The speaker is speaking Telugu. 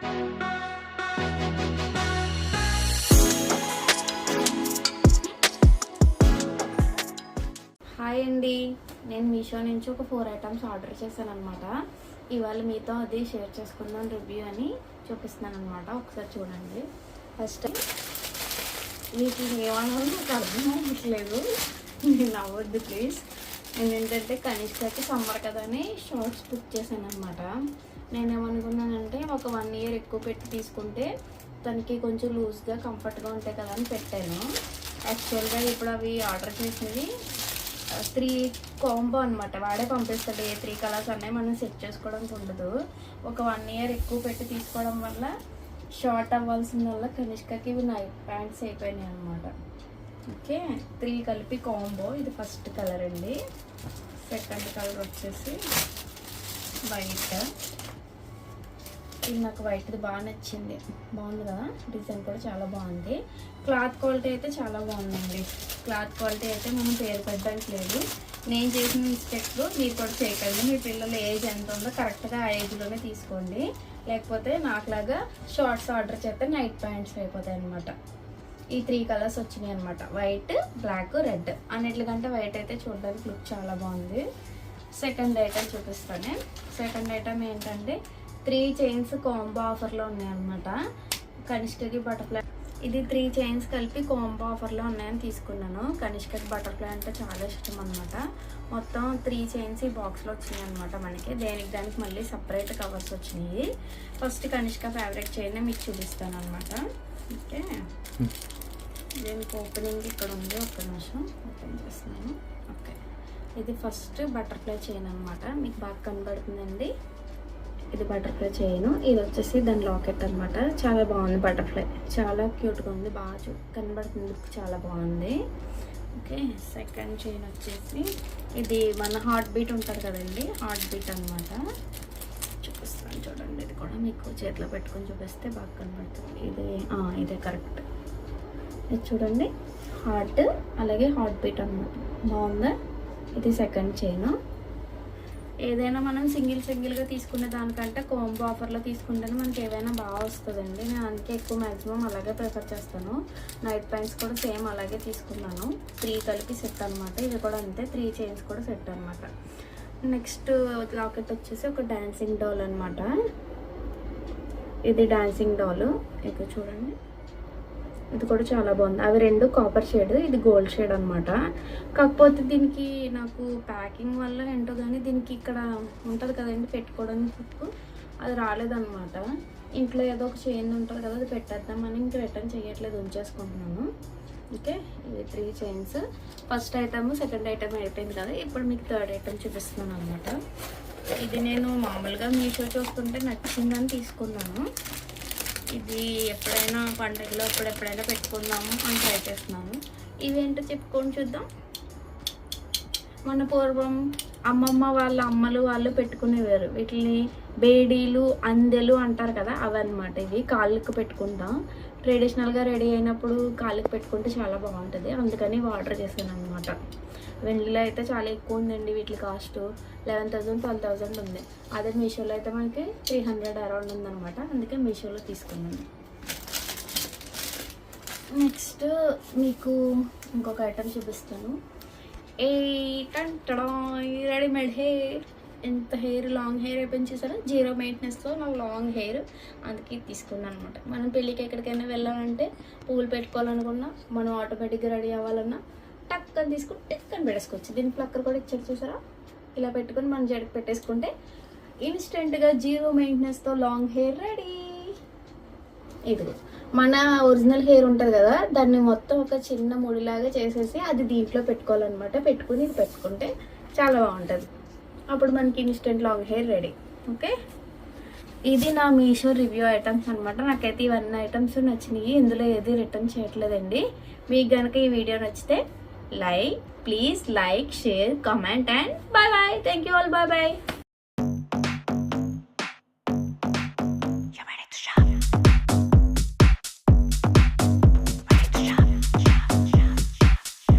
హాయ్ అండి, నేను మీషో నుంచి ఒక 4 ఐటమ్స్ ఆర్డర్ చేశాను అనమాట. ఇవాళ మీతో అది షేర్ చేసుకుందాం రివ్యూ అని చూపిస్తున్నాను అనమాట. ఒకసారి చూడండి. ఫస్ట్ వీటిని ఏమన్నా నాకు అర్థం అవ్వట్లేదు, నేను అవ్వద్దు ప్లీజ్. నేను ఏంటంటే కనిష్కకి సమ్మర్ కదా అని షార్ట్స్ బుక్ చేశాను అనమాట. నేనేమనుకున్నానంటే ఒక 1 ఇయర్ ఎక్కువ పెట్టి తీసుకుంటే తనకి కొంచెం లూజ్గా కంఫర్ట్గా ఉంటాయి కదా అని పెట్టాను. యాక్చువల్గా ఇప్పుడు అవి ఆర్డర్ చేసినవి 3 కాంబో అనమాట. వాడే పంపిస్తాడు. ఏ 3 కలర్స్ అన్నీ మనం సెట్ చేసుకోవడానికి ఉండదు. ఒక 1 ఇయర్ ఎక్కువ పెట్టి తీసుకోవడం వల్ల షార్ట్ అవ్వాల్సిన వల్ల కనిష్కకి ఇవి నైట్ ప్యాంట్స్ అయిపోయినాయి అనమాట. ఓకే, 3 కలిపి కాంబో. ఇది ఫస్ట్ కలర్ అండి. సెకండ్ కలర్ వచ్చేసి వైట్. ఇది నాకు వైట్ది బాగా నచ్చింది, బాగుంది కదా, డిజైన్ కూడా చాలా బాగుంది. క్లాత్ క్వాలిటీ అయితే చాలా బాగుందండి. క్లాత్ క్వాలిటీ అయితే మనం పేరు పెట్టడానికి లేదు. నేను చేసిన మిస్టేక్స్ మీరు కూడా చేయకండి. మీ పిల్లల ఏజ్ ఎంత ఉందో కరెక్ట్గా ఆ ఏజ్లోనే తీసుకోండి. లేకపోతే నాకులాగా షార్ట్స్ ఆర్డర్ చేస్తే నైట్ ప్యాంట్స్ అయిపోతాయి అనమాట. ఈ 3 కలర్స్ వచ్చినాయి అనమాట. White, black, red. అన్నిటికంటే వైట్ అయితే చూడడానికి లుక్ చాలా బాగుంది. సెకండ్ ఐటమ్ చూపిస్తాను. సెకండ్ ఐటమ్ ఏంటంటే 3 చైన్స్ కాంబో ఆఫర్లో ఉన్నాయన్నమాట. కనిష్కకి బటర్ఫ్లై. ఇది 3 చైన్స్ కలిపి కాంబో ఆఫర్లో ఉన్నాయని తీసుకున్నాను. కనిష్కకి బటర్ఫ్లై అంటే చాలా ఇష్టం అనమాట. మొత్తం 3 చైన్స్ ఈ బాక్స్లో వచ్చినాయి అనమాట. మనకి దానికి మళ్ళీ సపరేట్ కవర్స్ వచ్చినాయి. ఫస్ట్ కనిష్క ఫేవరెట్ చైన్ మీకు చూపిస్తాను అనమాట. ఓకే, దీనికి ఓపెనింగ్ ఇక్కడ ఉంది. ఒక్క నిమిషం ఓపెన్ చేస్తున్నాను. ఓకే, ఇది ఫస్ట్ బటర్ఫ్లై చైన్ అనమాట. మీకు బాగా కనబడుతుందండి. ఇది బటర్ఫ్లై చైన్. ఇది వచ్చేసి దాని లాకెట్ అనమాట. చాలా బాగుంది. బటర్ఫ్లై చాలా క్యూట్గా ఉంది, బాగా కనబడుతుంది, లుక్ చాలా బాగుంది. ఓకే, సెకండ్ చైన్ వచ్చేసి ఇది మన హార్ట్ బీట్ ఉంటుంది కదండి, హార్ట్ బీట్ అనమాట. చూపిస్తాను చూడండి. ఇది కూడా మీకు చేతిలో పెట్టుకొని చూపిస్తే బాగా కనబడుతుంది. ఇదే కరెక్ట్. ఇది చూడండి, హార్ట్ అలాగే హార్ట్ బీట్ అనమాట. బాగుందా? ఇది సెకండ్ చైన్. ఏదైనా మనం సింగిల్గా తీసుకునే దానికంటే కాంబో ఆఫర్లో తీసుకుంటేనే మనకి ఏదైనా బాగా వస్తుందండి. నేను అందుకే ఎక్కువ మ్యాక్సిమం అలాగే ప్రిఫర్ చేస్తాను. నైట్ ప్యాంట్స్ కూడా సేమ్ అలాగే తీసుకున్నాను. 3 కలిపి సెట్ అనమాట. ఇది కూడా అంతే, 3 చైన్స్ కూడా సెట్ అనమాట. నెక్స్ట్ లాకెట్ వచ్చేసి ఒక డాన్సింగ్ డాల్ అనమాట. ఇది డాన్సింగ్ డాల్. ఇక్కడ చూడండి, ఇది కూడా చాలా బాగుంది. అవి 2 కాపర్ షేడ్, ఇది గోల్డ్ షేడ్ అనమాట. కాకపోతే దీనికి నాకు ప్యాకింగ్ వల్ల ఏంటో కానీ దీనికి ఇక్కడ ఉంటుంది కదండి పెట్టుకోవడానికి, అది రాలేదన్నమాట. ఇంట్లో ఏదో ఒక చైన్ ఉంటుంది కదా, అది పెట్టేద్దామని ఇంక రిటర్న్ చేయట్లేదు, ఉంచేసుకుంటున్నాను. ఓకే, ఇది 3 chains. First item second item అయిపోయింది కదా. ఇప్పుడు మీకు థర్డ్ ఐటమ్ చూపిస్తున్నాను అనమాట. ఇది నేను మామూలుగా మీషో చూస్తుంటే నచ్చిందని తీసుకున్నాను. ఇది ఎప్పుడైనా పండుగలో ఎప్పుడైనా పెట్టుకుందాము అని ట్రై చేస్తున్నాను. ఇవేంటో చెప్పుకొని చూద్దాం. మన పూర్వం అమ్మమ్మ వాళ్ళ అమ్మలు వాళ్ళు పెట్టుకునేవారు. వీటిని బేడీలు, అందెలు అంటారు కదా, అవన్నమాట. ఇవి కాళ్ళకు పెట్టుకుంటాం. ట్రెడిషనల్గా రెడీ అయినప్పుడు కాళ్ళకి పెట్టుకుంటే చాలా బాగుంటుంది. అందుకని ఆర్డర్ చేశాను అనమాట. వెండిలో అయితే చాలా ఎక్కువ ఉందండి. వీటి కాస్ట్ 11,000 12,000 ఉంది. అదే మీషోలో అయితే మనకి 300 అరౌండ్ ఉందన్నమాట. అందుకే మీషోలో తీసుకున్నాను. నెక్స్ట్ మీకు ఇంకొక ఐటమ్ చూపిస్తాను. Readymade hair. ఎంత హెయిర్ లాంగ్ హెయిర్ అయిపోయింది చూసారా, 0 మెయింటెనెన్స్లో నాకు లాంగ్ హెయిర్, అందుకే తీసుకున్నాను అనమాట. మనం పెళ్ళికి ఎక్కడికైనా వెళ్ళాలంటే పువ్వులు పెట్టుకోవాలనుకున్నా, మనం ఆటోమేటిక్గా రెడీ అవ్వాలన్నా టక్కని తీసుకుని టక్కని పెట్టేసుకోవచ్చు. దీని ప్లక్కర్ కూడా ఇచ్చారు చూసారా, ఇలా పెట్టుకుని మన జడకి పెట్టేసుకుంటే ఇన్స్టెంట్గా 0 మెయింటెనెన్స్తో లాంగ్ హెయిర్ రెడీ. ఇది మన ఒరిజినల్ హెయిర్ ఉంటుంది కదా, దాన్ని మొత్తం ఒక చిన్న ముడిలాగా చేసేసి అది దీంట్లో పెట్టుకోవాలన్నమాట. పెట్టుకుని ఇది పెట్టుకుంటే చాలా బాగుంటుంది. అప్పుడు మనకి instant long hair ready. Okay, ఇది నా మీషో రివ్యూ ఐటమ్స్ అనమాట. నాకైతే ఇవన్నీ ఐటమ్స్ నచ్చినాయి. ఇందులో ఏది రిటర్న్ చేయట్లేదండి. మీకు కనుక ఈ వీడియో నచ్చితే please like, share, comment and bye bye. Thank you all. Bye bye.